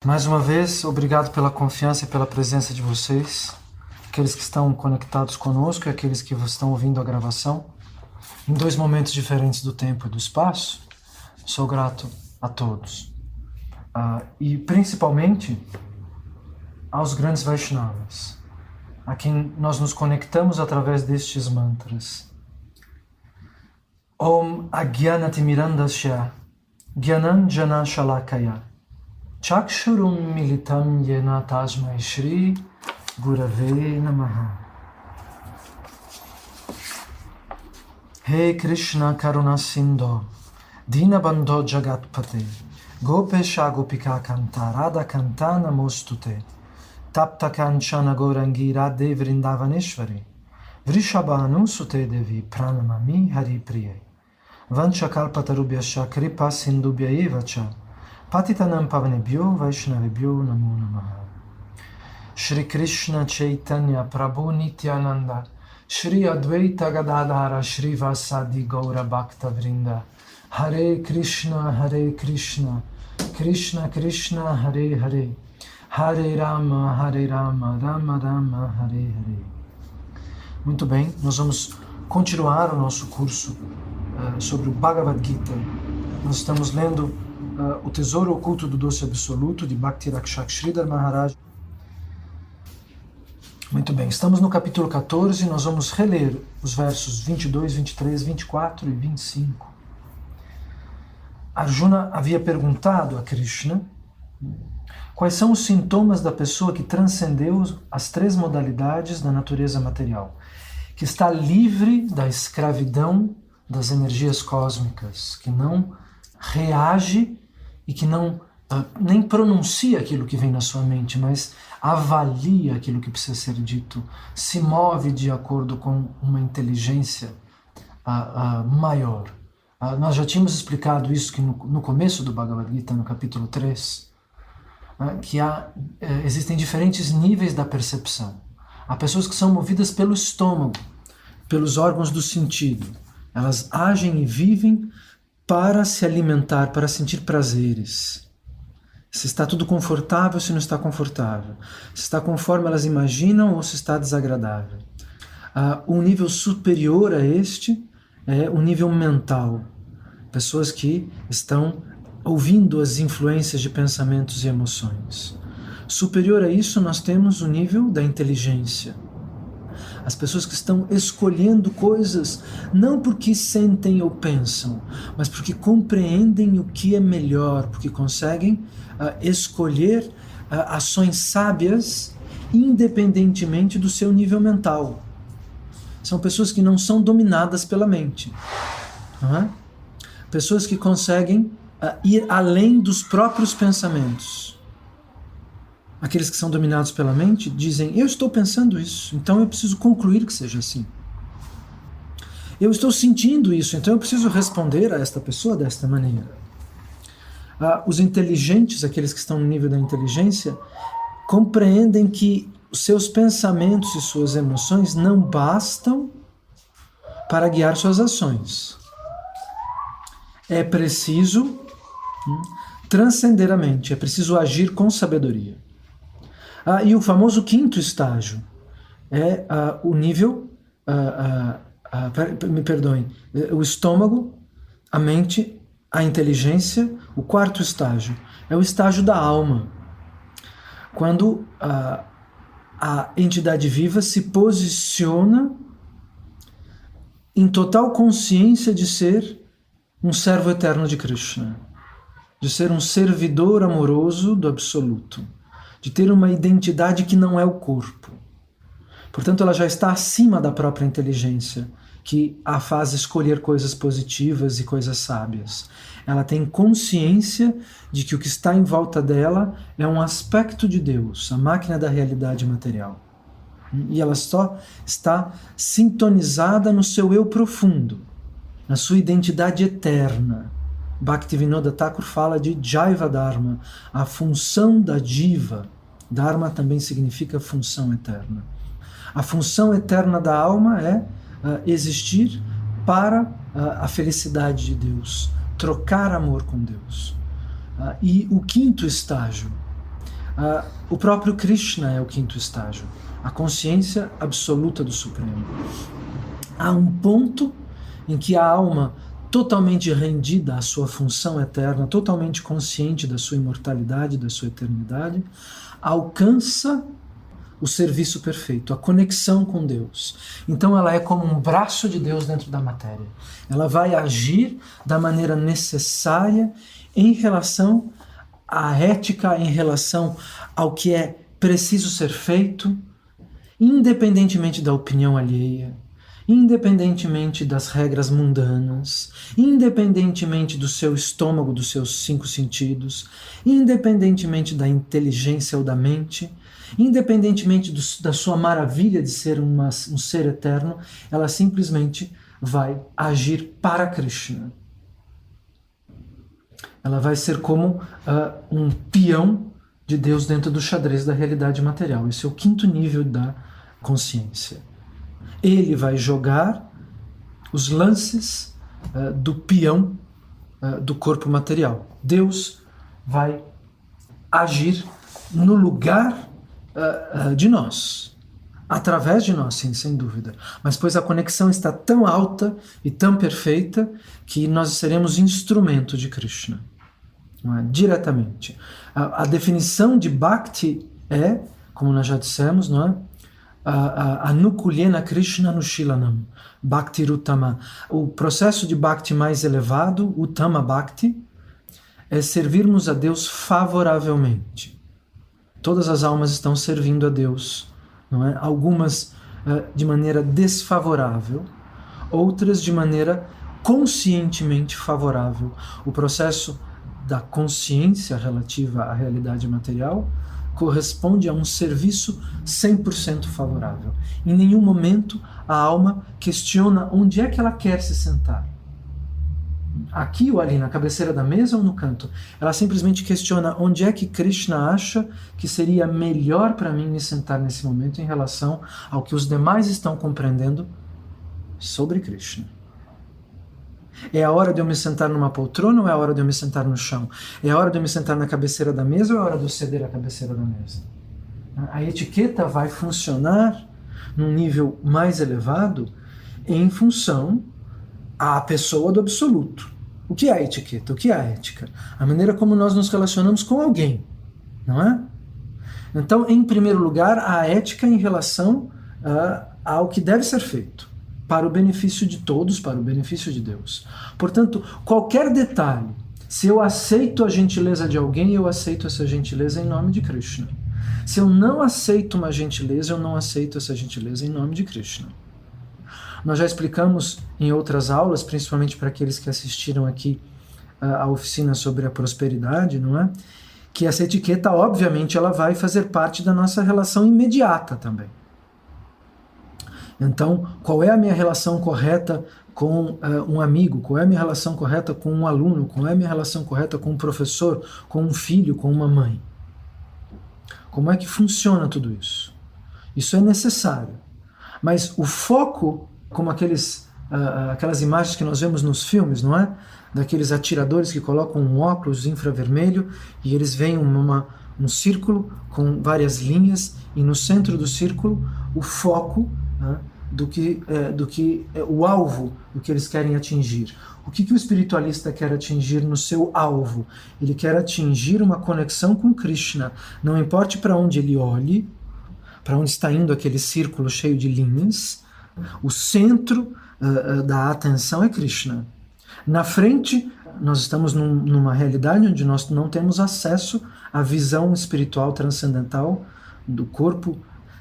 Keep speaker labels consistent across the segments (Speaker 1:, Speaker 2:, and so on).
Speaker 1: Mais uma vez, obrigado pela confiança e pela presença de vocês, aqueles que estão conectados conosco e aqueles que estão ouvindo a gravação, em dois momentos diferentes do tempo e do espaço. Sou grato a todos. E principalmente aos grandes Vaishnavas, a quem nós nos conectamos através destes mantras. Om Agyanatimirandasya Gyananjana Shalakaya Chakshurum Militam Yena Tasmai Shri Gurave Namaha. He Krishna Karuna Sindho Dinabandho Jagatpate Gopesha Gopika Kanta Radha Kanta Namostute Tapta Kanchana Gourangi Radhe Vrindavaneshwari Vrishabhanu Sute Devi Pranamami Hari Priye Vanchakalpatarubhyascha Kripa Sindubhya Evacha Patitanam Pavanebhyo Vaishnavebhyo Namo Namaha. Shri Krishna Chaitanya Prabhu Nityananda Shri Advaita Gadadhara Shri Vasadi Gaura Bhakta Vrinda Hare Krishna Krishna Krishna Hare Hare Hare Rama Rama Rama Hare Hare. Muito bem, nós vamos continuar o nosso curso sobre o Bhagavad Gita. Nós estamos lendo o Tesouro Oculto do Doce Absoluto, de Bhakti Rakshak Sridhar Maharaj. Muito bem, estamos no capítulo 14, nós vamos reler os versos 22, 23, 24 e 25. Arjuna havia perguntado a Krishna quais são os sintomas da pessoa que transcendeu as três modalidades da natureza material, que está livre da escravidão das energias cósmicas, que não reage e que não nem pronuncia aquilo que vem na sua mente, mas avalia aquilo que precisa ser dito, se move de acordo com uma inteligência maior. Nós já tínhamos explicado isso que no começo do Bhagavad Gita, no capítulo 3, que existem diferentes níveis da percepção. Há pessoas que são movidas pelo estômago, pelos órgãos do sentido. Elas agem e vivem para se alimentar, para sentir prazeres. Se está tudo confortável, se não está confortável. Se está conforme elas imaginam ou se está desagradável. Um nível superior a este é o nível mental. Pessoas que estão ouvindo as influências de pensamentos e emoções. Superior a isso, nós temos o nível da inteligência. As pessoas que estão escolhendo coisas não porque sentem ou pensam, mas porque compreendem o que é melhor, porque conseguem escolher ações sábias independentemente do seu nível mental. São pessoas que não são dominadas pela mente. Não é? Pessoas que conseguem ir além dos próprios pensamentos. Aqueles que são dominados pela mente dizem, eu estou pensando isso, então eu preciso concluir que seja assim. Eu estou sentindo isso, então eu preciso responder a esta pessoa desta maneira. Os inteligentes, aqueles que estão no nível da inteligência, compreendem que os seus pensamentos e suas emoções não bastam para guiar suas ações. É preciso transcender a mente, é preciso agir com sabedoria. E o famoso quinto estágio é o nível, me perdoem, o estômago, a mente, a inteligência. O quarto estágio é o estágio da alma, quando a entidade viva se posiciona em total consciência de ser um servo eterno de Krishna, de ser um servidor amoroso do Absoluto, de ter uma identidade que não é o corpo. Portanto, ela já está acima da própria inteligência, que a faz escolher coisas positivas e coisas sábias. Ela tem consciência de que o que está em volta dela é um aspecto de Deus, a máquina da realidade material. E ela só está sintonizada no seu eu profundo, na sua identidade eterna. Bhaktivinoda Thakur fala de Jaiva Dharma, a função da diva. Dharma também significa função eterna. A função eterna da alma é existir para a felicidade de Deus, trocar amor com Deus. E o quinto estágio O próprio Krishna é o quinto estágio, a consciência absoluta do Supremo. Há um ponto em que a alma, totalmente rendida à sua função eterna, totalmente consciente da sua imortalidade, da sua eternidade, alcança o serviço perfeito, a conexão com Deus. Então ela é como um braço de Deus dentro da matéria. Ela vai agir da maneira necessária em relação à ética, em relação ao que é preciso ser feito, independentemente da opinião alheia, independentemente das regras mundanas, independentemente do seu estômago, dos seus 5 sentidos, independentemente da inteligência ou da mente, independentemente da sua maravilha de ser um ser eterno, ela simplesmente vai agir para Krishna. Ela vai ser como um peão de Deus dentro do xadrez da realidade material. Esse é o quinto nível da consciência. Ele vai jogar os lances do peão do corpo material. Deus vai agir no lugar de nós, através de nós, sim, sem dúvida. Mas pois a conexão está tão alta e tão perfeita que nós seremos instrumento de Krishna, não é? Diretamente. A definição de Bhakti é, como nós já dissemos, não é? Anukulyena Krishna Nushilanam, Bhakti Ruttama. O processo de Bhakti mais elevado, Uttama Bhakti, é servirmos a Deus favoravelmente. Todas as almas estão servindo a Deus, não é? Algumas de maneira desfavorável, outras de maneira conscientemente favorável. O processo da consciência relativa à realidade material corresponde a um serviço 100% favorável. Em nenhum momento a alma questiona onde é que ela quer se sentar. Aqui ou ali, na cabeceira da mesa ou no canto. Ela simplesmente questiona onde é que Krishna acha que seria melhor para mim me sentar nesse momento em relação ao que os demais estão compreendendo sobre Krishna. É a hora de eu me sentar numa poltrona ou é a hora de eu me sentar no chão? É a hora de eu me sentar na cabeceira da mesa ou é a hora de eu ceder a cabeceira da mesa? A etiqueta vai funcionar num nível mais elevado em função à pessoa do absoluto. O que é a etiqueta? O que é a ética? A maneira como nós nos relacionamos com alguém, não é? Então, em primeiro lugar, a ética em relação ao que deve ser feito, para o benefício de todos, para o benefício de Deus. Portanto, qualquer detalhe, se eu aceito a gentileza de alguém, eu aceito essa gentileza em nome de Krishna. Se eu não aceito uma gentileza, eu não aceito essa gentileza em nome de Krishna. Nós já explicamos em outras aulas, principalmente para aqueles que assistiram aqui à oficina sobre a prosperidade, não é? Que essa etiqueta, obviamente, ela vai fazer parte da nossa relação imediata também. Então, qual é a minha relação correta com um amigo? Qual é a minha relação correta com um aluno? Qual é a minha relação correta com um professor? Com um filho? Com uma mãe? Como é que funciona tudo isso? Isso é necessário. Mas o foco, como aquelas imagens que nós vemos nos filmes, não é? Daqueles atiradores que colocam um óculos infravermelho e eles veem um círculo com várias linhas e no centro do círculo o foco, né, do que o alvo do que eles querem atingir. O que o espiritualista quer atingir no seu alvo? Ele quer atingir uma conexão com Krishna. Não importa para onde ele olhe, para onde está indo aquele círculo cheio de linhas, o centro da atenção é Krishna. Na frente, nós estamos numa realidade onde nós não temos acesso à visão espiritual transcendental do corpo,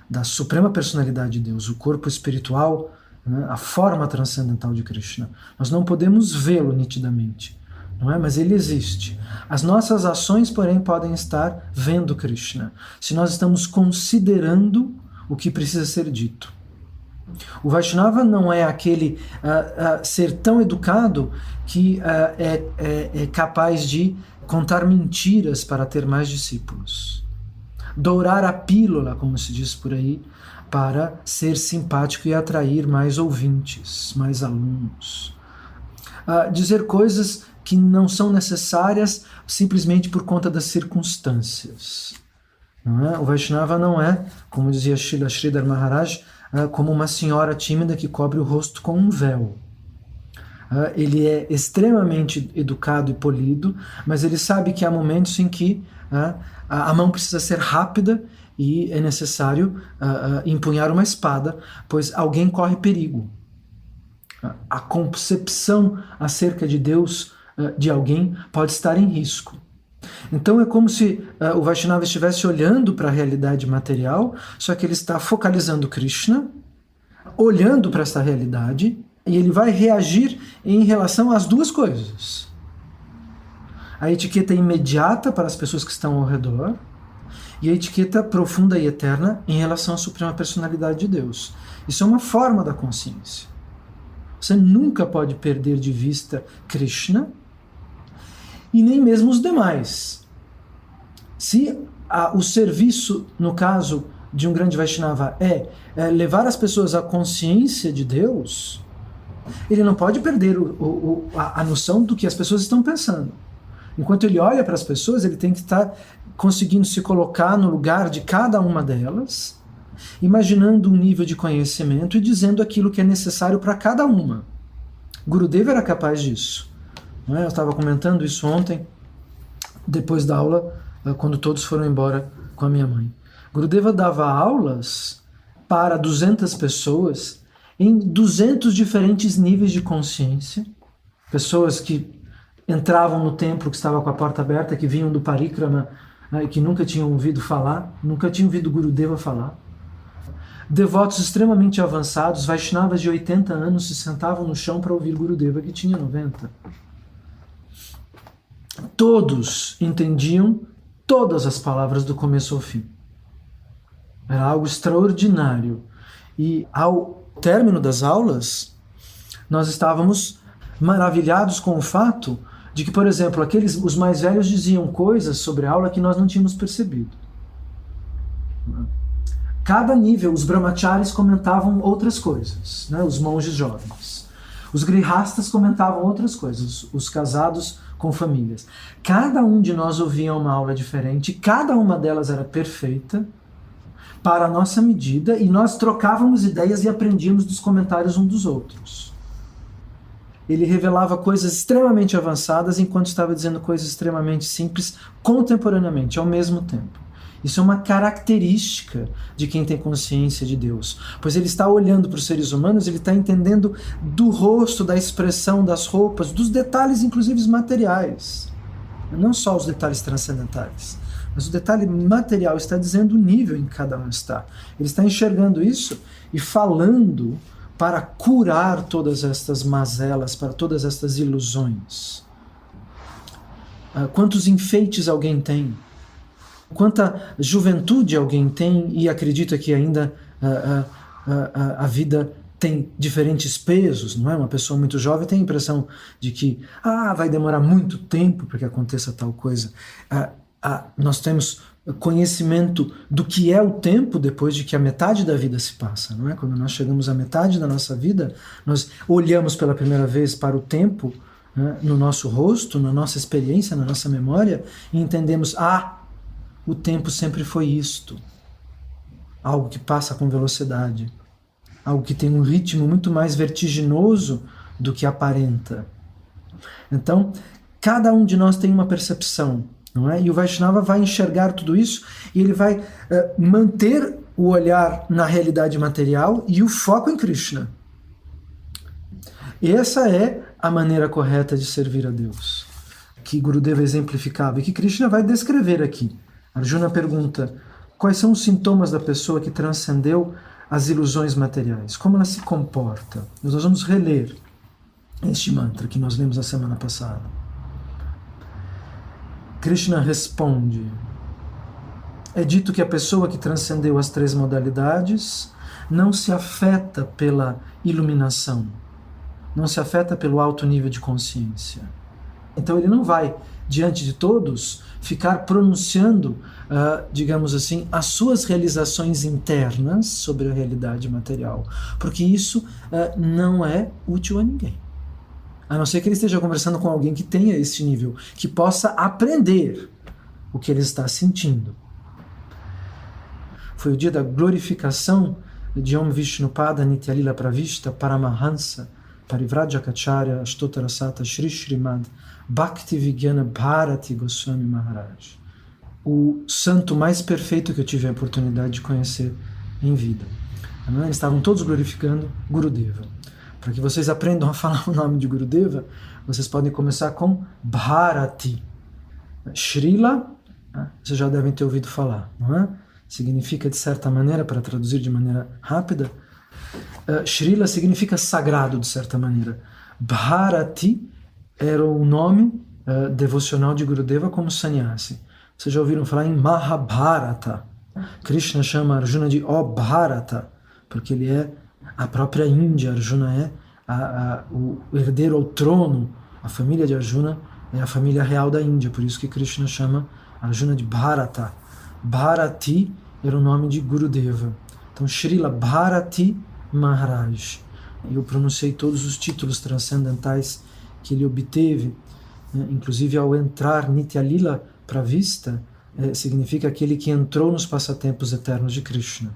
Speaker 1: da suprema personalidade de Deus, o corpo espiritual, né, a forma transcendental de Krishna. Nós não podemos vê-lo nitidamente, não é? Mas ele existe. As nossas ações, porém, podem estar vendo Krishna, se nós estamos considerando o que precisa ser dito. O Vaishnava não é aquele ser tão educado que é capaz de contar mentiras para ter mais discípulos. Dourar a pílula, como se diz por aí, para ser simpático e atrair mais ouvintes, mais alunos. Dizer coisas que não são necessárias simplesmente por conta das circunstâncias. Não é? O Vaishnava não é, como dizia Srila Sridhar Maharaj, como uma senhora tímida que cobre o rosto com um véu. Ele é extremamente educado e polido, mas ele sabe que há momentos em que a mão precisa ser rápida e é necessário empunhar uma espada, pois alguém corre perigo. A concepção acerca de Deus de alguém pode estar em risco. Então é como se o Vaishnava estivesse olhando para a realidade material, só que ele está focalizando Krishna, olhando para essa realidade, e ele vai reagir em relação às duas coisas. A etiqueta imediata para as pessoas que estão ao redor, e a etiqueta profunda e eterna em relação à Suprema Personalidade de Deus. Isso é uma forma da consciência. Você nunca pode perder de vista Krishna e nem mesmo os demais. Se o serviço, no caso de um grande Vaishnava, é levar as pessoas à consciência de Deus, ele não pode perder a noção do que as pessoas estão pensando. Enquanto ele olha para as pessoas, ele tem que estar conseguindo se colocar no lugar de cada uma delas, imaginando um nível de conhecimento e dizendo aquilo que é necessário para cada uma. Gurudeva era capaz disso. Não é? Eu estava comentando isso ontem, depois da aula, quando todos foram embora com a minha mãe. Gurudeva dava aulas para 200 pessoas em 200 diferentes níveis de consciência. Pessoas que entravam no templo que estava com a porta aberta, que vinham do Parikrama, que nunca tinham ouvido falar, nunca tinham ouvido Gurudeva falar. Devotos extremamente avançados, Vaishnavas de 80 anos, se sentavam no chão para ouvir Gurudeva, que tinha 90. Todos entendiam todas as palavras do começo ao fim. Era algo extraordinário. E ao término das aulas, nós estávamos maravilhados com o fato de que, por exemplo, os mais velhos diziam coisas sobre a aula que nós não tínhamos percebido. Cada nível, os brahmacharis comentavam outras coisas, né? Os monges jovens. Os grihastas comentavam outras coisas, os casados com famílias. Cada um de nós ouvia uma aula diferente, cada uma delas era perfeita para a nossa medida, e nós trocávamos ideias e aprendíamos dos comentários uns dos outros. Ele revelava coisas extremamente avançadas enquanto estava dizendo coisas extremamente simples contemporaneamente, ao mesmo tempo. Isso é uma característica de quem tem consciência de Deus, pois ele está olhando para os seres humanos, ele está entendendo do rosto, da expressão, das roupas, dos detalhes inclusive materiais, não só os detalhes transcendentais, mas o detalhe material está dizendo o nível em que cada um está. Ele está enxergando isso e falando para curar todas estas mazelas, para todas estas ilusões. Quantos enfeites alguém tem? Quanta juventude alguém tem e acredita que ainda a vida tem diferentes pesos, não é? Uma pessoa muito jovem tem a impressão de que vai demorar muito tempo para que aconteça tal coisa. Nós temos conhecimento do que é o tempo depois de que a metade da vida se passa, não é? Quando nós chegamos à metade da nossa vida, nós olhamos pela primeira vez para o tempo, né, no nosso rosto, na nossa experiência, na nossa memória, e entendemos, o tempo sempre foi isto. Algo que passa com velocidade. Algo que tem um ritmo muito mais vertiginoso do que aparenta. Então, cada um de nós tem uma percepção, não é? E o Vaishnava vai enxergar tudo isso e ele vai manter o olhar na realidade material e o foco em Krishna. Essa é a maneira correta de servir a Deus, que Gurudeva exemplificava e que Krishna vai descrever aqui. Arjuna pergunta, quais são os sintomas da pessoa que transcendeu as ilusões materiais? Como ela se comporta? Nós vamos reler este mantra que nós lemos a semana passada. Krishna responde, é dito que a pessoa que transcendeu as 3 modalidades não se afeta pela iluminação, não se afeta pelo alto nível de consciência. Então ele não vai, diante de todos, ficar pronunciando, digamos assim, as suas realizações internas sobre a realidade material, porque isso não é útil a ninguém. A não ser que ele esteja conversando com alguém que tenha esse nível, que possa aprender o que ele está sentindo. foi o dia da glorificação de Om Vishnupada Nityalila Pravishta Paramahansa Parivrajakacharya Ashtotarasata Shri Srimad Bhakti Vigyana Bharati Goswami Maharaj, o santo mais perfeito que eu tive a oportunidade de conhecer em vida. Eles estavam todos glorificando Gurudeva. Para que vocês aprendam a falar o nome de Gurudeva, vocês podem começar com Bharati. Srila, vocês já devem ter ouvido falar, não é? Significa, de certa maneira, para traduzir de maneira rápida, Srila significa sagrado, de certa maneira. Bharati era o nome devocional de Gurudeva como sannyasi. Vocês já ouviram falar em Mahabharata. Krishna chama Arjuna de O Bharata, porque ele é a própria Índia. Arjuna é o herdeiro ao trono. A família de Arjuna é a família real da Índia, por isso que Krishna chama Arjuna de Bharata. Bharati era o nome de Gurudeva. Então, Srila Bharati Maharaj. Eu pronunciei todos os títulos transcendentais que ele obteve, inclusive ao entrar Nityalila Pravista, significa aquele que entrou nos passatempos eternos de Krishna,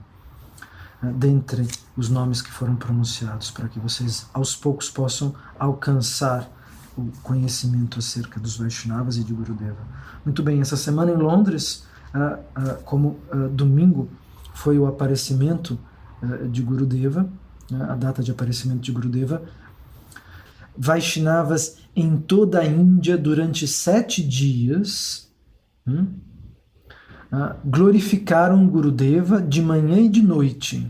Speaker 1: dentre os nomes que foram pronunciados, para que vocês aos poucos possam alcançar o conhecimento acerca dos Vaishnavas e de Gurudeva. Muito bem, essa semana em Londres, como domingo foi o aparecimento de Gurudeva, a data de aparecimento de Gurudeva, Vaishnavas em toda a Índia durante 7 dias glorificaram Gurudeva de manhã e de noite.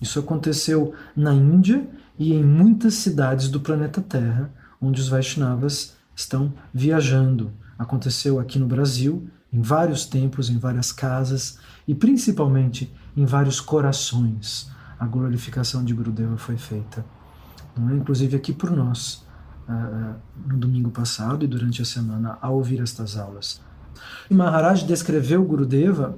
Speaker 1: Isso aconteceu na Índia e em muitas cidades do planeta Terra, onde os Vaishnavas estão viajando. Aconteceu aqui no Brasil, em vários templos, em várias casas e principalmente em vários corações. A glorificação de Gurudeva foi feita, inclusive aqui por nós, no domingo passado e durante a semana, ao ouvir estas aulas. Maharaj descreveu Gurudeva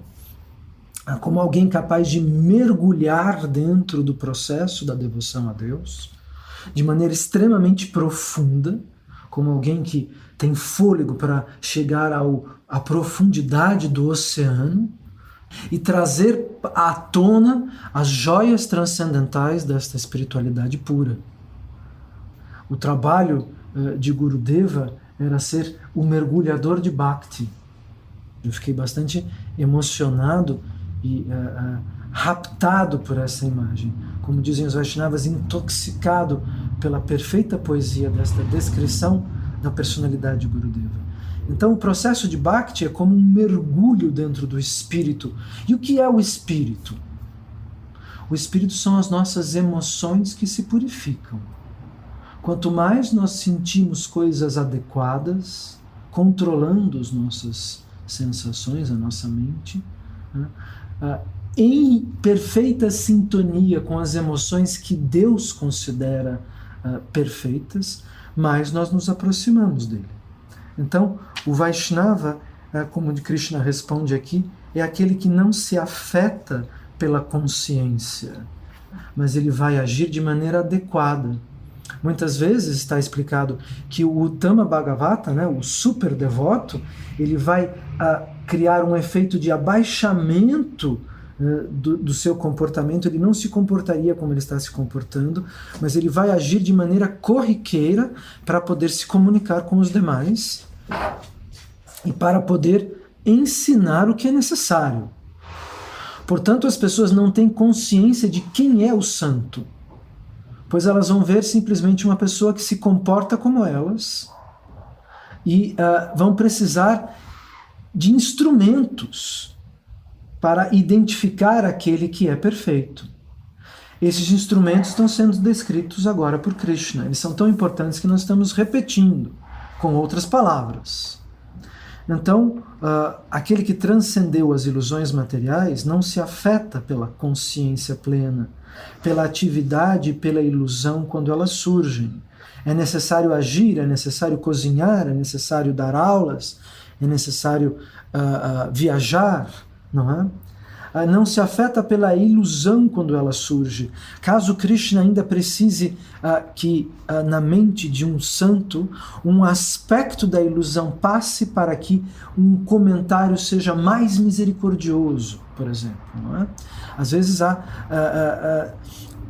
Speaker 1: como alguém capaz de mergulhar dentro do processo da devoção a Deus, de maneira extremamente profunda, como alguém que tem fôlego para chegar à profundidade do oceano e trazer à tona as joias transcendentais desta espiritualidade pura. O trabalho de Gurudeva era ser o mergulhador de Bhakti. Eu fiquei bastante emocionado e raptado por essa imagem. Como dizem os Vaishnavas, intoxicado pela perfeita poesia desta descrição da personalidade de Gurudeva. Então o processo de Bhakti é como um mergulho dentro do espírito. E o que é o espírito? O espírito são as nossas emoções que se purificam. Quanto mais nós sentimos coisas adequadas, controlando as nossas sensações, a nossa mente, em perfeita sintonia com as emoções que Deus considera perfeitas, mais nós nos aproximamos dele. Então, o Vaishnava, como Krishna responde aqui, é aquele que não se afeta pela consciência, mas ele vai agir de maneira adequada. Muitas vezes está explicado que o Uttama Bhagavata, o super devoto, ele vai criar um efeito de abaixamento do seu comportamento. Ele não se comportaria como ele está se comportando, mas ele vai agir de maneira corriqueira para poder se comunicar com os demais e para poder ensinar o que é necessário. Portanto, as pessoas não têm consciência de quem é o santo, pois elas vão ver simplesmente uma pessoa que se comporta como elas e vão precisar de instrumentos para identificar aquele que é perfeito. Esses instrumentos estão sendo descritos agora por Krishna. Eles são tão importantes que nós estamos repetindo com outras palavras. Então, aquele que transcendeu as ilusões materiais não se afeta pela consciência plena, pela atividade e pela ilusão quando elas surgem. É necessário agir, é necessário cozinhar, é necessário dar aulas, é necessário viajar, não é? não se afeta pela ilusão quando ela surge. Caso Krishna ainda precise que na mente de um santo um aspecto da ilusão passe para que um comentário seja mais misericordioso, por exemplo. Não é? Às vezes há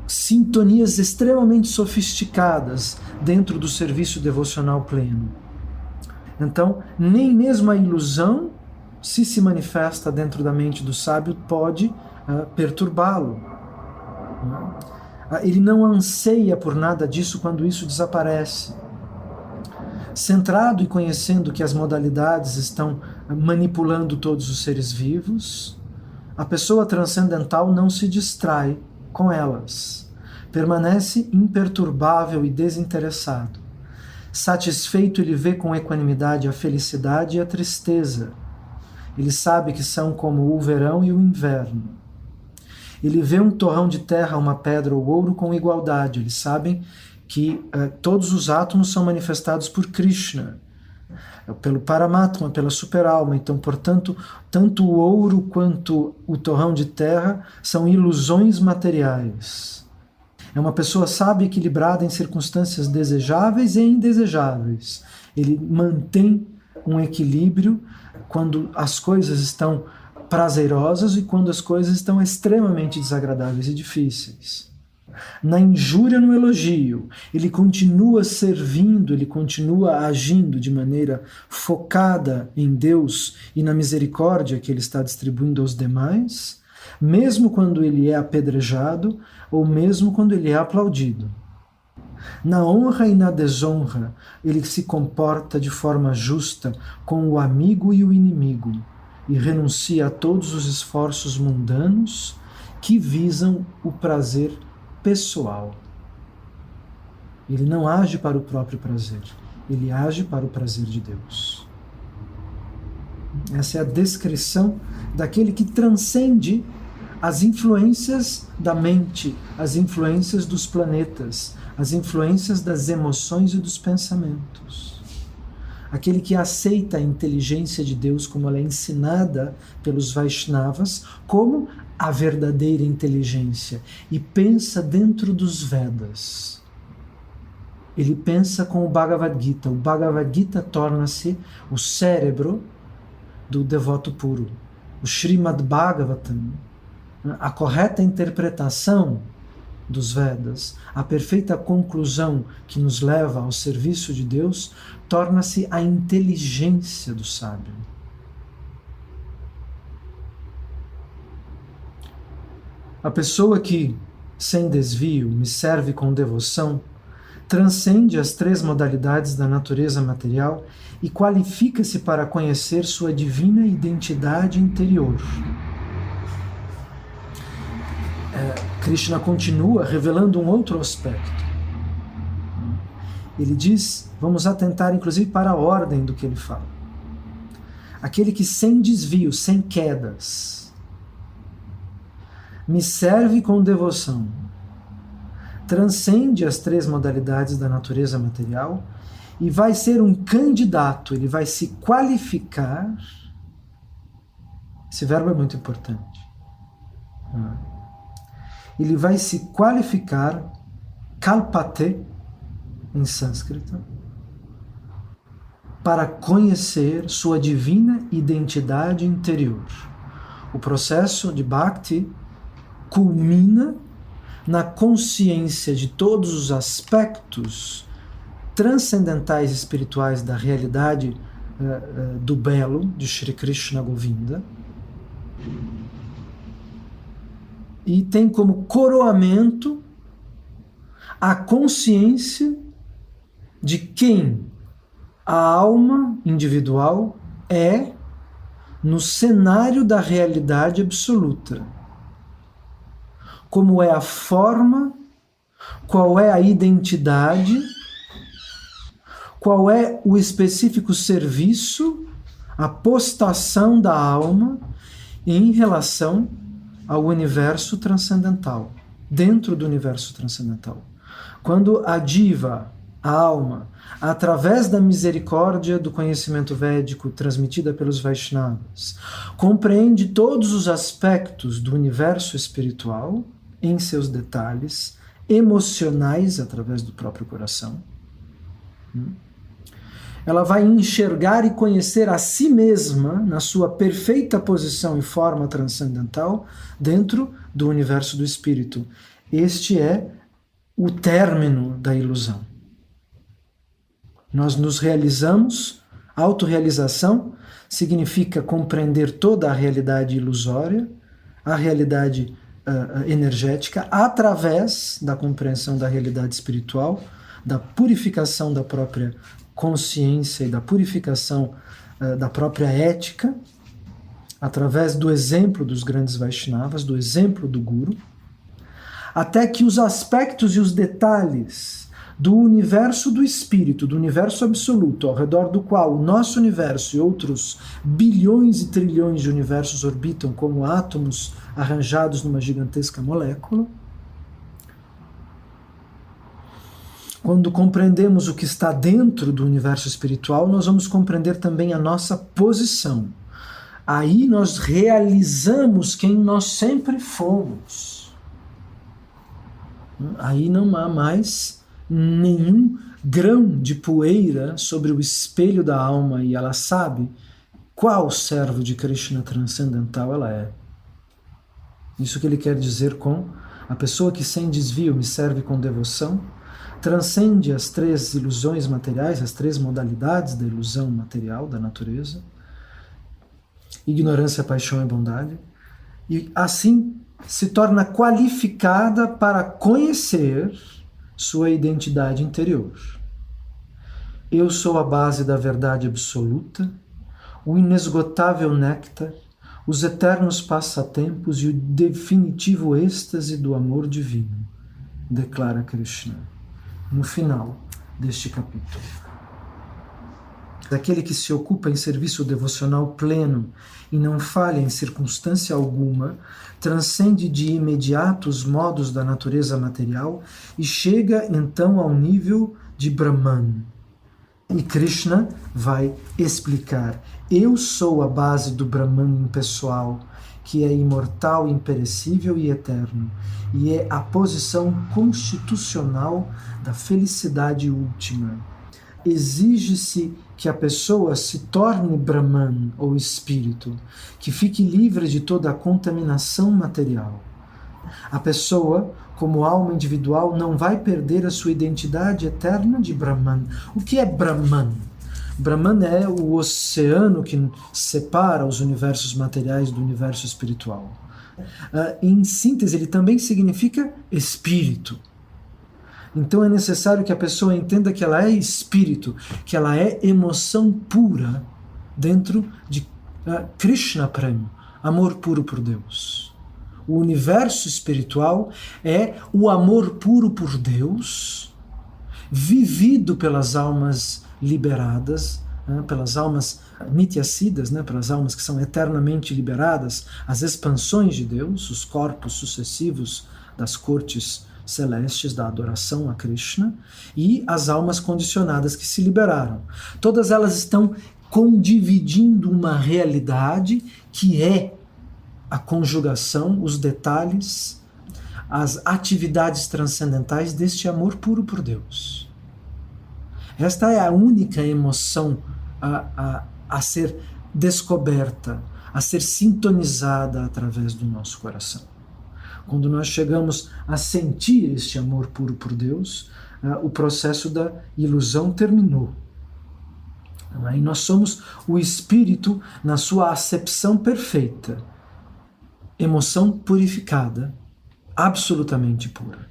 Speaker 1: sintonias extremamente sofisticadas dentro do serviço devocional pleno. Então, nem mesmo a ilusão, se manifesta dentro da mente do sábio, pode perturbá-lo. Ele não anseia por nada disso quando isso desaparece. Centrado e conhecendo que as modalidades estão manipulando todos os seres vivos, a pessoa transcendental não se distrai com elas. Permanece imperturbável e desinteressado. Satisfeito, ele vê com equanimidade a felicidade e a tristeza. Ele sabe que são como o verão e o inverno. Ele vê um torrão de terra, uma pedra ou ouro com igualdade. Eles sabem que todos os átomos são manifestados por Krishna, pelo Paramatma, pela superalma. Então, portanto, tanto o ouro quanto o torrão de terra são ilusões materiais. É uma pessoa sábia equilibrada em circunstâncias desejáveis e indesejáveis. Ele mantém um equilíbrio quando as coisas estão prazerosas e quando as coisas estão extremamente desagradáveis e difíceis. Na injúria, no elogio, ele continua servindo, ele continua agindo de maneira focada em Deus e na misericórdia que ele está distribuindo aos demais, mesmo quando ele é apedrejado ou mesmo quando ele é aplaudido. Na honra e na desonra, ele se comporta de forma justa com o amigo e o inimigo e renuncia a todos os esforços mundanos que visam o prazer pessoal. Ele não age para o próprio prazer, ele age para o prazer de Deus. Essa é a descrição daquele que transcende as influências da mente, as influências dos planetas, as influências das emoções e dos pensamentos. Aquele que aceita a inteligência de Deus como ela é ensinada pelos Vaishnavas, como a verdadeira inteligência, e pensa dentro dos Vedas. Ele pensa com o Bhagavad Gita. O Bhagavad Gita torna-se o cérebro do devoto puro. O Srimad Bhagavatam, a correta interpretação dos Vedas, a perfeita conclusão que nos leva ao serviço de Deus, torna-se a inteligência do sábio. A pessoa que, sem desvio, me serve com devoção, transcende as três modalidades da natureza material e qualifica-se para conhecer sua divina identidade interior. Krishna continua revelando um outro aspecto. Ele diz, vamos atentar inclusive para a ordem do que ele fala. Aquele que sem desvio, sem quedas, me serve com devoção, transcende as três modalidades da natureza material e vai ser um candidato, ele vai se qualificar. Esse verbo é muito importante. Ele vai se qualificar, kalpate, em sânscrito, para conhecer sua divina identidade interior. O processo de Bhakti culmina na consciência de todos os aspectos transcendentais e espirituais da realidade do belo de Shri Krishna Govinda, e tem como coroamento a consciência de quem a alma individual é no cenário da realidade absoluta. Como é a forma, qual é a identidade, qual é o específico serviço, a postação da alma em relação ao universo transcendental, dentro do universo transcendental. Quando a diva, A alma, através da misericórdia do conhecimento védico transmitida pelos Vaishnavas, compreende todos os aspectos do universo espiritual em seus detalhes emocionais através do próprio coração. Ela vai enxergar e conhecer a si mesma na sua perfeita posição e forma transcendental dentro do universo do espírito. Este é o término da ilusão. Nós nos realizamos, autorrealização significa compreender toda a realidade ilusória, a realidade energética, através da compreensão da realidade espiritual, da purificação da própria consciência e da purificação da própria ética, através do exemplo dos grandes Vaishnavas, do exemplo do Guru, até que os aspectos e os detalhes do universo do espírito, do universo absoluto, ao redor do qual o nosso universo e outros bilhões e trilhões de universos orbitam como átomos arranjados numa gigantesca molécula. Quando compreendemos o que está dentro do universo espiritual, nós vamos compreender também a nossa posição. Aí nós realizamos quem nós sempre fomos. Aí não há mais nenhum grão de poeira sobre o espelho da alma e ela sabe qual servo de Krishna transcendental ela é. Isso que ele quer dizer com a pessoa que sem desvio me serve com devoção, transcende as três ilusões materiais, as três modalidades da ilusão material da natureza, ignorância, paixão e bondade, e assim se torna qualificada para conhecer sua identidade interior. Eu sou a base da verdade absoluta, o inesgotável néctar, os eternos passatempos e o definitivo êxtase do amor divino, declara Krishna no final deste capítulo. Daquele que se ocupa em serviço devocional pleno e não falha em circunstância alguma, transcende de imediato os modos da natureza material e chega então ao nível de Brahman. E Krishna vai explicar: eu sou a base do Brahman impessoal, que é imortal, imperecível e eterno, e é a posição constitucional da felicidade última. Exige-se que a pessoa se torne Brahman, ou espírito, que fique livre de toda a contaminação material. A pessoa, como alma individual, não vai perder a sua identidade eterna de Brahman. O que é Brahman? Brahman é o oceano que separa os universos materiais do universo espiritual. Em síntese, ele também significa espírito. Então é necessário que a pessoa entenda que ela é espírito, que ela é emoção pura dentro de Krishna Prema, amor puro por Deus. O universo espiritual é o amor puro por Deus, vivido pelas almas liberadas, pelas almas nityasidas, pelas almas que são eternamente liberadas, as expansões de Deus, os corpos sucessivos das cortes celestes da adoração a Krishna, e as almas condicionadas que se liberaram. Todas elas estão condividindo uma realidade que é a conjugação, os detalhes, as atividades transcendentais deste amor puro por Deus. Esta é a única emoção a ser descoberta, a ser sintonizada através do nosso coração. Quando nós chegamos a sentir este amor puro por Deus, o processo da ilusão terminou. E nós somos o espírito na sua acepção perfeita, emoção purificada, absolutamente pura.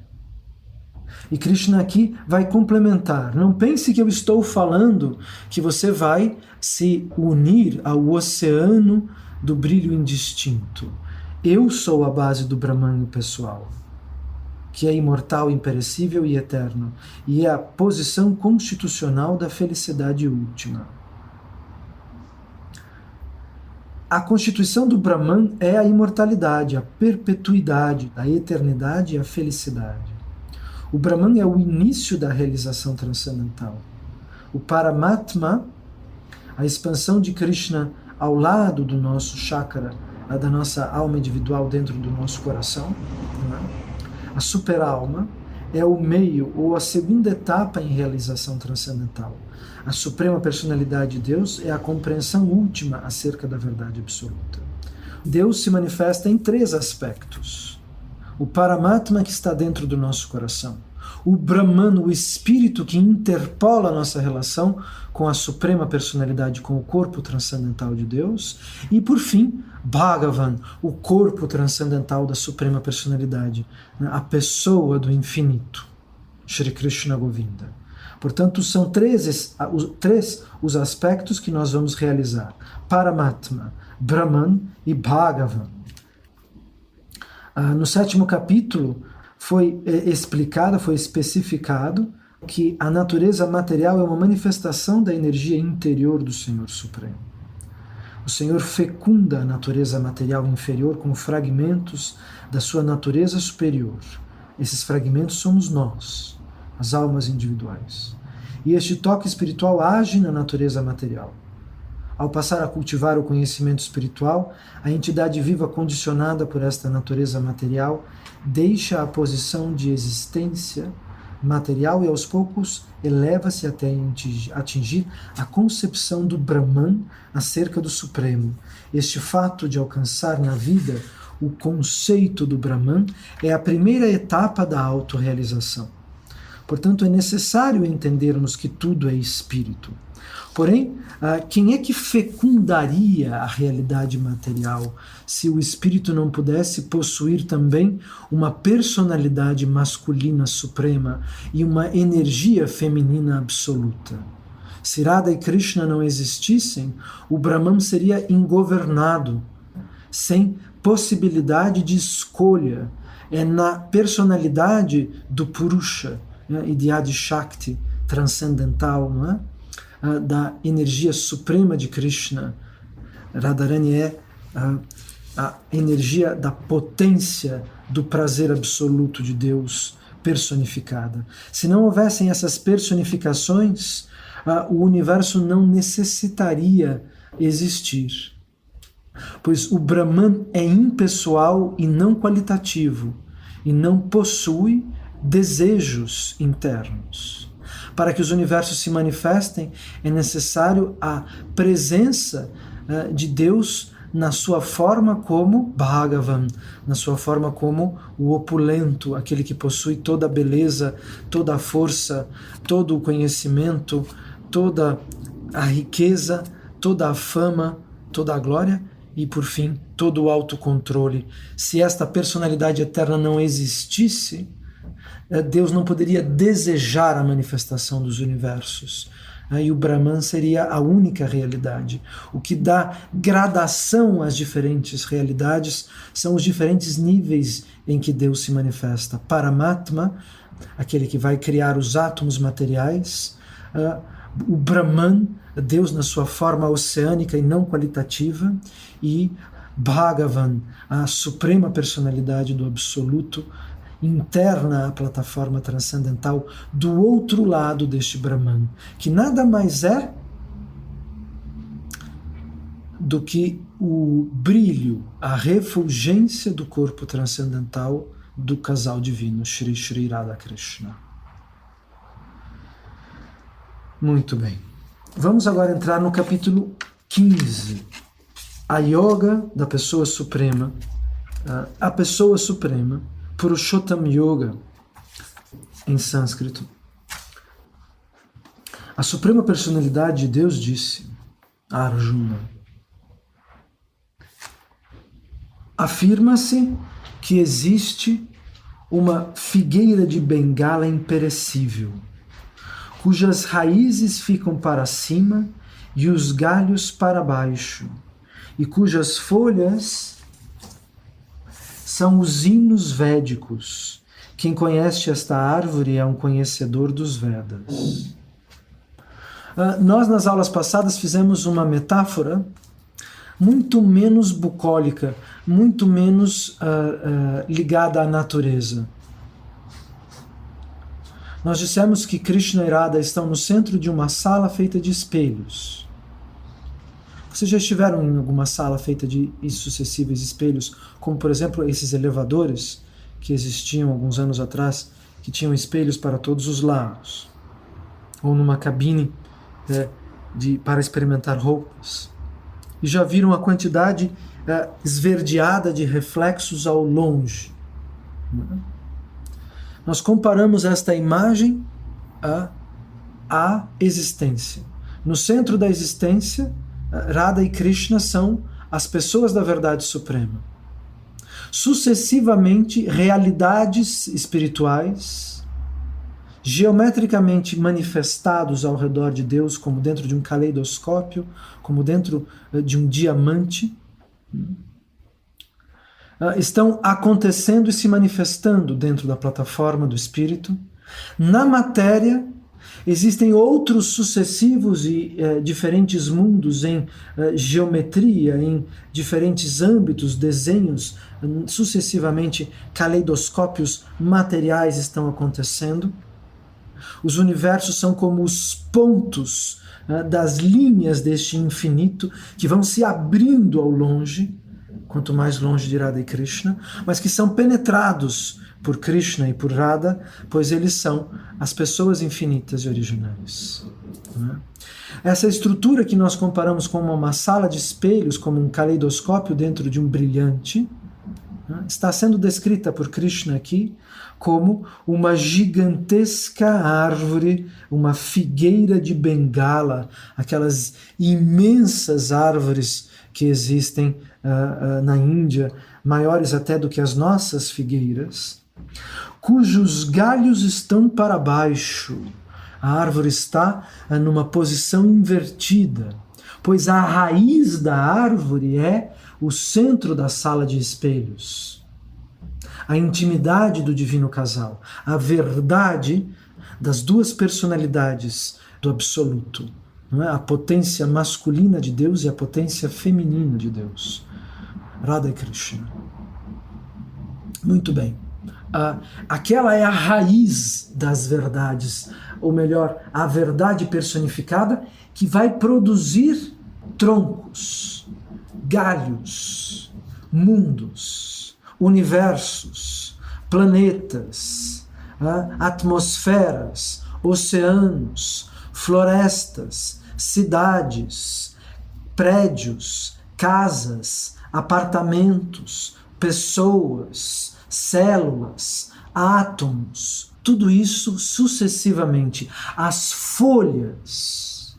Speaker 1: E Krishna aqui vai complementar. Não pense que eu estou falando que você vai se unir ao oceano do brilho indistinto. Eu sou a base do Brahman pessoal, que é imortal, imperecível e eterno, e é a posição constitucional da felicidade última. A constituição do Brahman é a imortalidade, a perpetuidade, a eternidade e a felicidade. O Brahman é o início da realização transcendental. O Paramatma, a expansão de Krishna ao lado do nosso chakra, da nossa alma individual dentro do nosso coração, a superalma, é o meio ou a segunda etapa em realização transcendental. A suprema personalidade de Deus é a compreensão última acerca da verdade absoluta. Deus se manifesta em 3 aspectos. O Paramatma, que está dentro do nosso coração. O Brahman, o espírito que interpola a nossa relação com a suprema personalidade, com o corpo transcendental de Deus. E, por fim, Bhagavan, o corpo transcendental da suprema personalidade, a pessoa do infinito, Shri Krishna Govinda. Portanto, são 3 os aspectos que nós vamos realizar: Paramatma, Brahman e Bhagavan. No 7º capítulo foi especificado que a natureza material é uma manifestação da energia interior do Senhor Supremo. O Senhor fecunda a natureza material inferior com fragmentos da sua natureza superior. Esses fragmentos somos nós, as almas individuais. E este toque espiritual age na natureza material. Ao passar a cultivar o conhecimento espiritual, a entidade viva condicionada por esta natureza material deixa a posição de existência material e aos poucos eleva-se até atingir a concepção do Brahman acerca do Supremo. Este fato de alcançar na vida o conceito do Brahman é a primeira etapa da autorrealização. Portanto, é necessário entendermos que tudo é espírito. Porém, quem é que fecundaria a realidade material se o espírito não pudesse possuir também uma personalidade masculina suprema e uma energia feminina absoluta? Se Radha e Krishna não existissem, o Brahman seria ingovernado, sem possibilidade de escolha. É na personalidade do Purusha, e de Adi Shakti transcendental, não é? Da energia suprema de Krishna. Radharani é a energia da potência do prazer absoluto de Deus personificada. Se não houvessem essas personificações, o universo não necessitaria existir. Pois o Brahman é impessoal e não qualitativo, e não possui desejos internos. Para que os universos se manifestem, é necessário a presença de Deus na sua forma como Bhagavan, na sua forma como o opulento, aquele que possui toda a beleza, toda a força, todo o conhecimento, toda a riqueza, toda a fama, toda a glória e, por fim, todo o autocontrole. Se esta personalidade eterna não existisse, Deus não poderia desejar a manifestação dos universos. E o Brahman seria a única realidade. O que dá gradação às diferentes realidades são os diferentes níveis em que Deus se manifesta. Paramatma, aquele que vai criar os átomos materiais. O Brahman, Deus na sua forma oceânica e não qualitativa. E Bhagavan, a suprema personalidade do absoluto, interna à plataforma transcendental do outro lado deste Brahman, que nada mais é do que o brilho, a refulgência do corpo transcendental do casal divino, Shri Shri Radha Krishna. Muito bem. Vamos agora entrar no capítulo 15, a Yoga da Pessoa Suprema, a Pessoa Suprema, Purushottam Yoga, em sânscrito. A Suprema Personalidade de Deus disse a Arjuna: afirma-se que existe uma figueira de Bengala imperecível, cujas raízes ficam para cima e os galhos para baixo, e cujas folhas são os hinos védicos. Quem conhece esta árvore é um conhecedor dos Vedas. Nós, nas aulas passadas, fizemos uma metáfora muito menos bucólica, muito menos ligada à natureza. Nós dissemos que Krishna e Radha estão no centro de uma sala feita de espelhos. Vocês já estiveram em alguma sala feita de sucessivos espelhos, como por exemplo esses elevadores que existiam alguns anos atrás, que tinham espelhos para todos os lados, ou numa cabine para experimentar roupas, e já viram a quantidade esverdeada de reflexos ao longe. Nós comparamos esta imagem à existência. No centro da existência, Radha e Krishna são as pessoas da verdade suprema. Sucessivamente, realidades espirituais, geometricamente manifestados ao redor de Deus, como dentro de um caleidoscópio, como dentro de um diamante, estão acontecendo e se manifestando dentro da plataforma do espírito. Na matéria, existem outros sucessivos e diferentes mundos em geometria, em diferentes âmbitos, desenhos, sucessivamente caleidoscópios materiais estão acontecendo. Os universos são como os pontos das linhas deste infinito que vão se abrindo ao longe, quanto mais longe de Radha e Krishna, mas que são penetrados por Krishna e por Radha, pois eles são as pessoas infinitas e originais. Essa estrutura que nós comparamos com uma sala de espelhos, como um caleidoscópio dentro de um brilhante, está sendo descrita por Krishna aqui como uma gigantesca árvore, uma figueira de Bengala, aquelas imensas árvores que existem na Índia, maiores até do que as nossas figueiras, cujos galhos estão para baixo. A árvore está numa posição invertida, pois a raiz da árvore é o centro da sala de espelhos. A intimidade do divino casal, a verdade das duas personalidades do absoluto, não é? A potência masculina de Deus e a potência feminina de Deus. Radha e Krishna. Muito bem. Aquela é a raiz das verdades, ou melhor, a verdade personificada que vai produzir troncos, galhos, mundos, universos, planetas, atmosferas, oceanos, florestas, cidades, prédios, casas, apartamentos, pessoas, células, átomos, tudo isso sucessivamente. As folhas.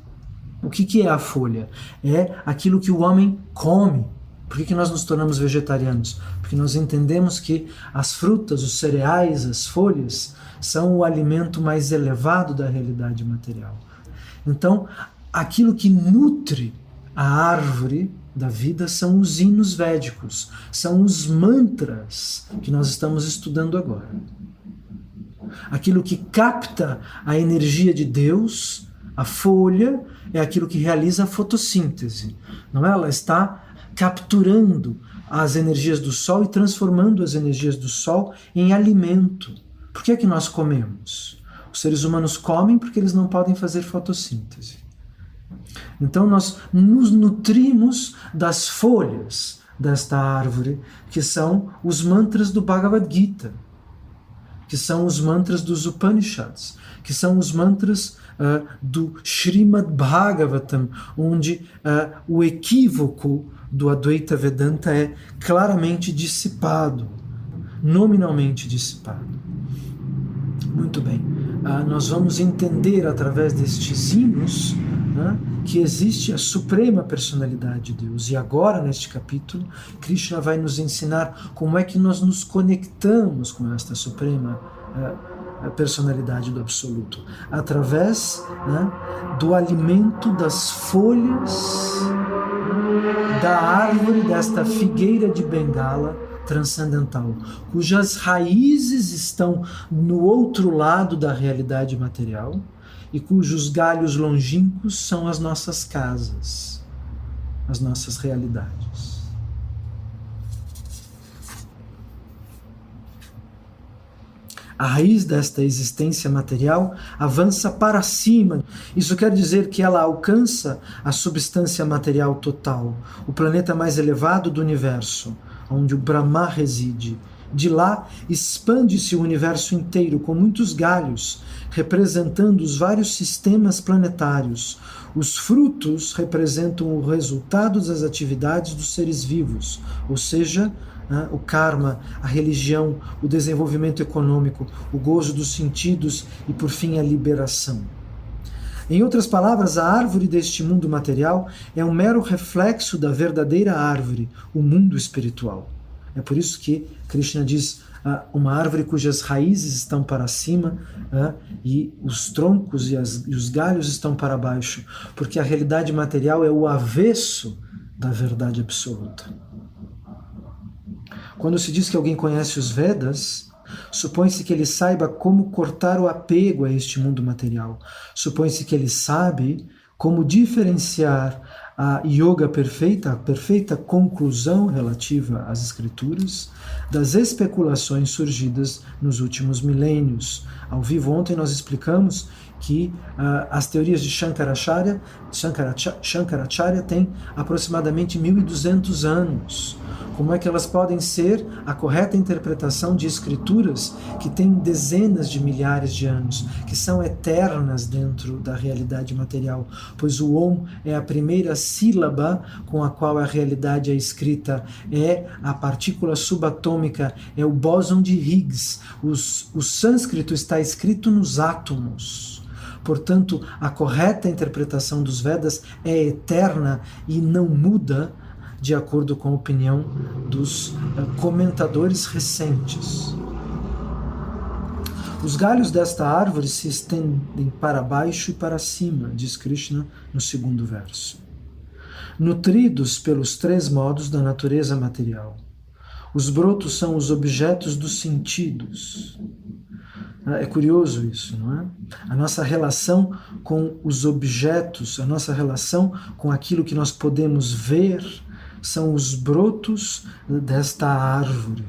Speaker 1: O que é a folha? É aquilo que o homem come. Por que nós nos tornamos vegetarianos? Porque nós entendemos que as frutas, os cereais, as folhas são o alimento mais elevado da realidade material. Então, aquilo que nutre a árvore da vida são os hinos védicos, são os mantras que nós estamos estudando agora. Aquilo que capta a energia de Deus, a folha, é aquilo que realiza a fotossíntese. Não é? Ela está capturando as energias do sol e transformando as energias do sol em alimento. Por que é que nós comemos? Os seres humanos comem porque eles não podem fazer fotossíntese. Então nós nos nutrimos das folhas desta árvore, que são os mantras do Bhagavad Gita, que são os mantras dos Upanishads, que são os mantras do Srimad Bhagavatam, onde o equívoco do Advaita Vedanta é claramente dissipado, nominalmente dissipado. Muito bem. Nós vamos entender através destes hinos que existe a suprema personalidade de Deus. E agora, neste capítulo, Krishna vai nos ensinar como é que nós nos conectamos com esta suprema personalidade do Absoluto, através do alimento das folhas da árvore, desta figueira de Bengala transcendental, cujas raízes estão no outro lado da realidade material e cujos galhos longínquos são as nossas casas, as nossas realidades. A raiz desta existência material avança para cima. Isso quer dizer que ela alcança a substância material total, o planeta mais elevado do universo, onde o Brahma reside. De lá expande-se o universo inteiro com muitos galhos, representando os vários sistemas planetários. Os frutos representam o resultado das atividades dos seres vivos, ou seja, o karma, a religião, o desenvolvimento econômico, o gozo dos sentidos e, por fim, a liberação. Em outras palavras, a árvore deste mundo material é um mero reflexo da verdadeira árvore, o mundo espiritual. É por isso que Krishna diz uma árvore cujas raízes estão para cima e os troncos e os galhos estão para baixo, porque a realidade material é o avesso da verdade absoluta. Quando se diz que alguém conhece os Vedas, supõe-se que ele saiba como cortar o apego a este mundo material. Supõe-se que ele sabe como diferenciar a yoga perfeita, a perfeita conclusão relativa às escrituras, das especulações surgidas nos últimos milênios. Ao vivo ontem nós explicamos que as teorias de Shankaracharya têm aproximadamente 1.200 anos. Como é que elas podem ser a correta interpretação de escrituras que têm dezenas de milhares de anos, que são eternas dentro da realidade material? Pois o Om é a primeira sílaba com a qual a realidade é escrita, é a partícula subatômica, é o bóson de Higgs. O sânscrito está escrito nos átomos. Portanto, a correta interpretação dos Vedas é eterna e não muda de acordo com a opinião dos comentadores recentes. Os galhos desta árvore se estendem para baixo e para cima, diz Krishna no segundo verso, nutridos pelos três modos da natureza material. Os brotos são os objetos dos sentidos. É curioso isso, não é? A nossa relação com os objetos, a nossa relação com aquilo que nós podemos ver, são os brotos desta árvore.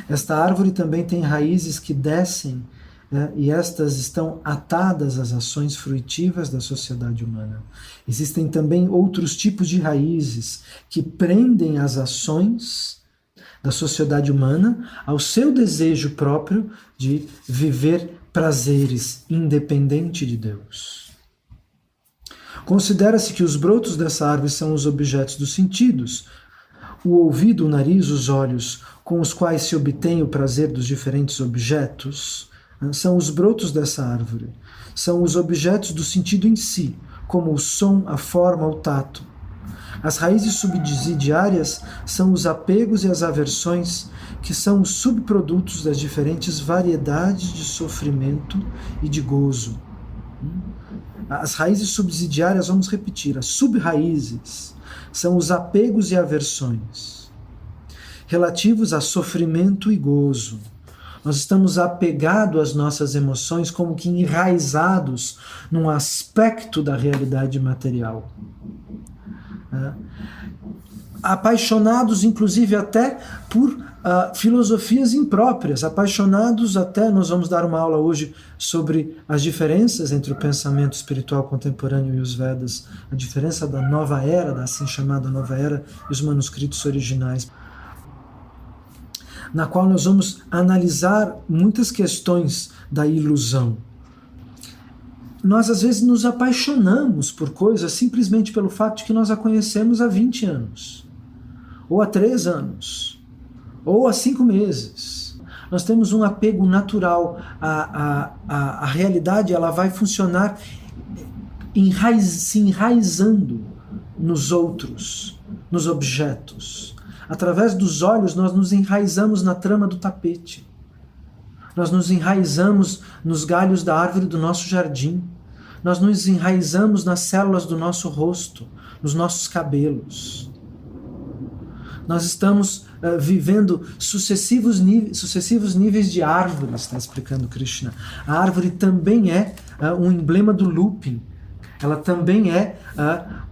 Speaker 1: Esta árvore também tem raízes que descem, e estas estão atadas às ações fruitivas da sociedade humana. Existem também outros tipos de raízes que prendem as ações da sociedade humana ao seu desejo próprio de viver prazeres independente de Deus. Considera-se que os brotos dessa árvore são os objetos dos sentidos, o ouvido, o nariz, os olhos, com os quais se obtém o prazer dos diferentes objetos, são os brotos dessa árvore. São os objetos do sentido em si, como o som, a forma, o tato. As raízes subsidiárias são os apegos e as aversões, que são os subprodutos das diferentes variedades de sofrimento e de gozo. As raízes subsidiárias, vamos repetir, as sub-raízes, são os apegos e aversões relativos a sofrimento e gozo. Nós estamos apegados às nossas emoções como que enraizados num aspecto da realidade material. Apaixonados, inclusive, até por filosofias impróprias, apaixonados até, nós vamos dar uma aula hoje sobre as diferenças entre o pensamento espiritual contemporâneo e os Vedas, a diferença da nova era, da assim chamada nova era, e os manuscritos originais, na qual nós vamos analisar muitas questões da ilusão. Nós às vezes nos apaixonamos por coisas simplesmente pelo fato de que nós a conhecemos há 20 anos, ou há 3 anos, ou há 5 meses. Nós temos um apego natural. A realidade ela vai funcionar se enraizando nos outros, nos objetos. Através dos olhos nós nos enraizamos na trama do tapete. Nós nos enraizamos nos galhos da árvore do nosso jardim. Nós nos enraizamos nas células do nosso rosto, nos nossos cabelos. Nós estamos vivendo sucessivos níveis de árvores, está explicando Krishna. A árvore também é um emblema do looping. ela também é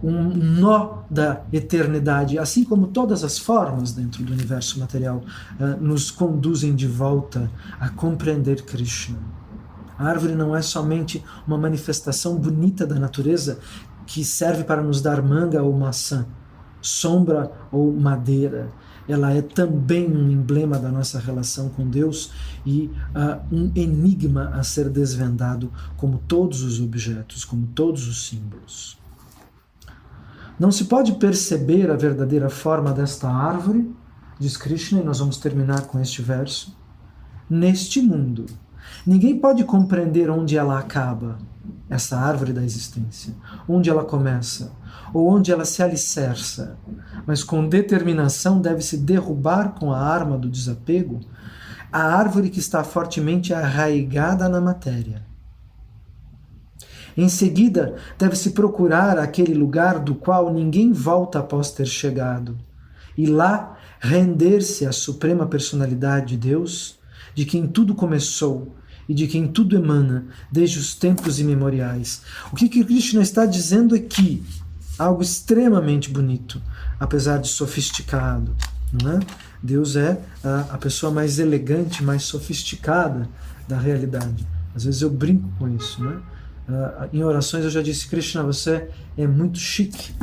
Speaker 1: um nó da eternidade, assim como todas as formas dentro do universo material nos conduzem de volta a compreender Krishna. A árvore não é somente uma manifestação bonita da natureza que serve para nos dar manga ou maçã, sombra ou madeira. Ela é também um emblema da nossa relação com Deus e um enigma a ser desvendado, como todos os objetos, como todos os símbolos. Não se pode perceber a verdadeira forma desta árvore, diz Krishna, e nós vamos terminar com este verso, neste mundo. Ninguém pode compreender onde ela acaba, essa árvore da existência, onde ela começa, ou onde ela se alicerça, mas com determinação deve-se derrubar com a arma do desapego a árvore que está fortemente arraigada na matéria. Em seguida, deve-se procurar aquele lugar do qual ninguém volta após ter chegado, e lá render-se à suprema personalidade de Deus, de quem tudo começou e de quem tudo emana desde os tempos imemoriais. O que Krishna está dizendo aqui? Algo extremamente bonito, apesar de sofisticado. Não é? Deus é a pessoa mais elegante, mais sofisticada da realidade. Às vezes eu brinco com isso. Não é? Em orações eu já disse, Krishna, você é muito chique.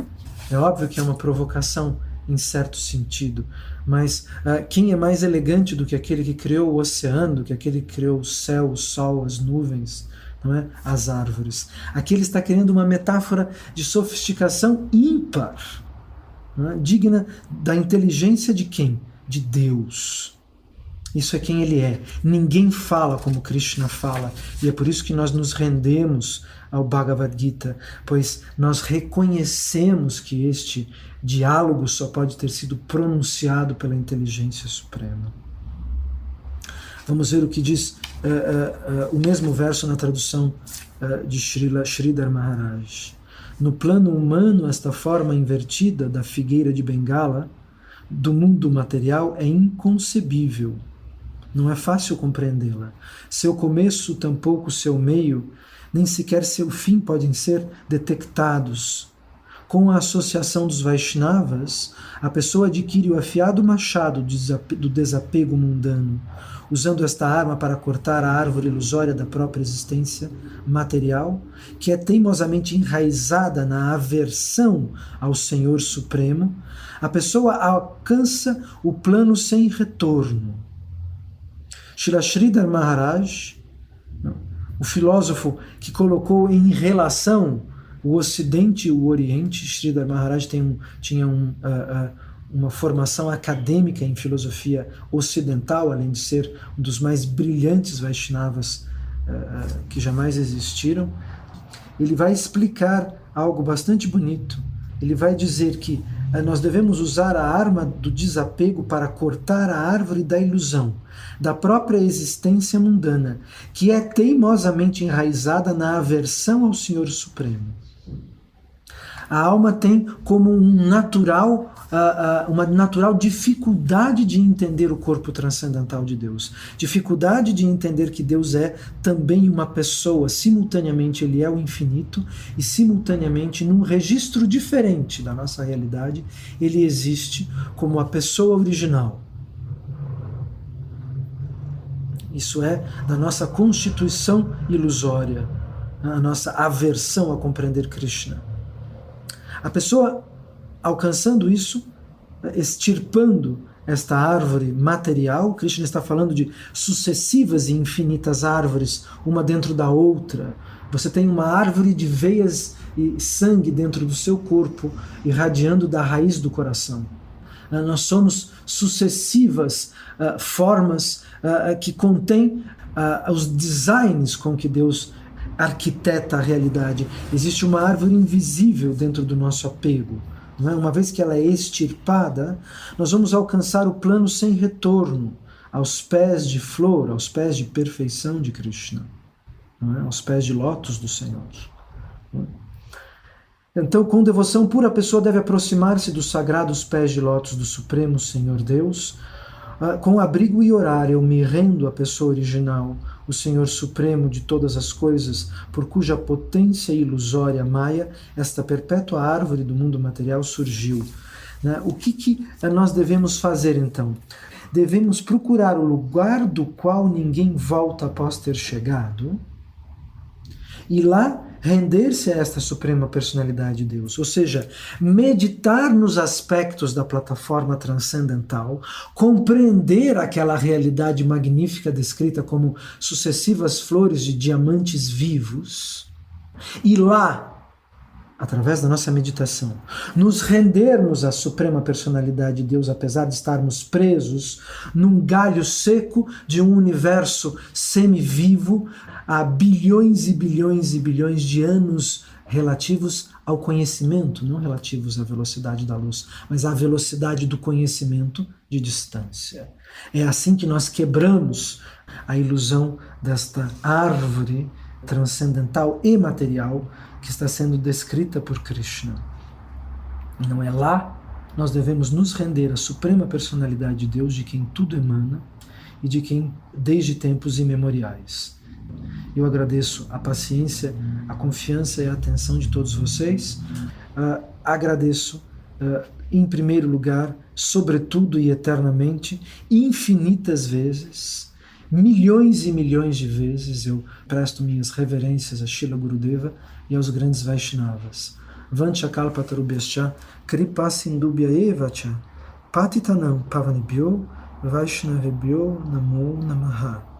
Speaker 1: É óbvio que é uma provocação em certo sentido, mas quem é mais elegante do que aquele que criou o oceano, do que aquele que criou o céu, o sol, as nuvens, não é? As árvores? Aqui ele está querendo uma metáfora de sofisticação ímpar, não é? Digna da inteligência de quem? De Deus. Isso é quem ele é. Ninguém fala como Krishna fala, e é por isso que nós nos rendemos ao Bhagavad Gita, pois nós reconhecemos que este diálogo só pode ter sido pronunciado pela inteligência suprema. Vamos ver o que diz o mesmo verso na tradução de Sridhar Maharaj. No plano humano, esta forma invertida da figueira de Bengala, do mundo material, é inconcebível. Não é fácil compreendê-la. Seu começo, tampouco seu meio, nem sequer seu fim podem ser detectados. Com a associação dos Vaishnavas, a pessoa adquire o afiado machado do desapego mundano, usando esta arma para cortar a árvore ilusória da própria existência material, que é teimosamente enraizada na aversão ao Senhor Supremo. A pessoa alcança o plano sem retorno. Srila Sridhar Maharaj, o filósofo que colocou em relação o Ocidente e o Oriente, Sridhar Maharaj tinha uma formação acadêmica em filosofia ocidental, além de ser um dos mais brilhantes Vaishnavas que jamais existiram. Ele vai explicar algo bastante bonito. Ele vai dizer que nós devemos usar a arma do desapego para cortar a árvore da ilusão, da própria existência mundana, que é teimosamente enraizada na aversão ao Senhor Supremo. A alma tem como uma natural dificuldade de entender o corpo transcendental de Deus, dificuldade de entender que Deus é também uma pessoa, simultaneamente ele é o infinito e simultaneamente num registro diferente da nossa realidade, ele existe como a pessoa original. Isso é da nossa constituição ilusória, a nossa aversão a compreender Krishna. A pessoa, alcançando isso, extirpando esta árvore material, Krishna está falando de sucessivas e infinitas árvores, uma dentro da outra. Você tem uma árvore de veias e sangue dentro do seu corpo, irradiando da raiz do coração. Nós somos sucessivas formas que contêm os designs com que Deus arquiteta a realidade. Existe uma árvore invisível dentro do nosso apego. Não é? Uma vez que ela é extirpada, nós vamos alcançar o plano sem retorno, aos pés de flor, aos pés de perfeição de Krishna, não é? Aos pés de lótus do Senhor. Então, com devoção pura, a pessoa deve aproximar-se dos sagrados pés de lótus do Supremo Senhor Deus, com abrigo e horário eu me rendo à pessoa original, o Senhor Supremo de todas as coisas, por cuja potência ilusória maia esta perpétua árvore do mundo material surgiu. O que nós devemos fazer então? Devemos procurar o lugar do qual ninguém volta após ter chegado e lá render-se a esta suprema personalidade de Deus, ou seja, meditar nos aspectos da plataforma transcendental, compreender aquela realidade magnífica descrita como sucessivas flores de diamantes vivos, e lá, através da nossa meditação, nos rendermos à suprema personalidade de Deus, apesar de estarmos presos num galho seco de um universo semivivo há bilhões e bilhões e bilhões de anos relativos ao conhecimento, não relativos à velocidade da luz, mas à velocidade do conhecimento de distância. É assim que nós quebramos a ilusão desta árvore transcendental e material que está sendo descrita por Krishna. Não é lá, nós devemos nos render à suprema personalidade de Deus, de quem tudo emana e de quem desde tempos imemoriais. Eu agradeço a paciência, a confiança e a atenção de todos vocês. Agradeço, em primeiro lugar, sobretudo e eternamente, infinitas vezes, milhões e milhões de vezes, eu presto minhas reverências a Srila Gurudeva e aos grandes Vaishnavas. Vanchakalpatarubhyascha kripa sindubhya evacha patitanam pavanibhyo vaishnavibhyo namo namaha.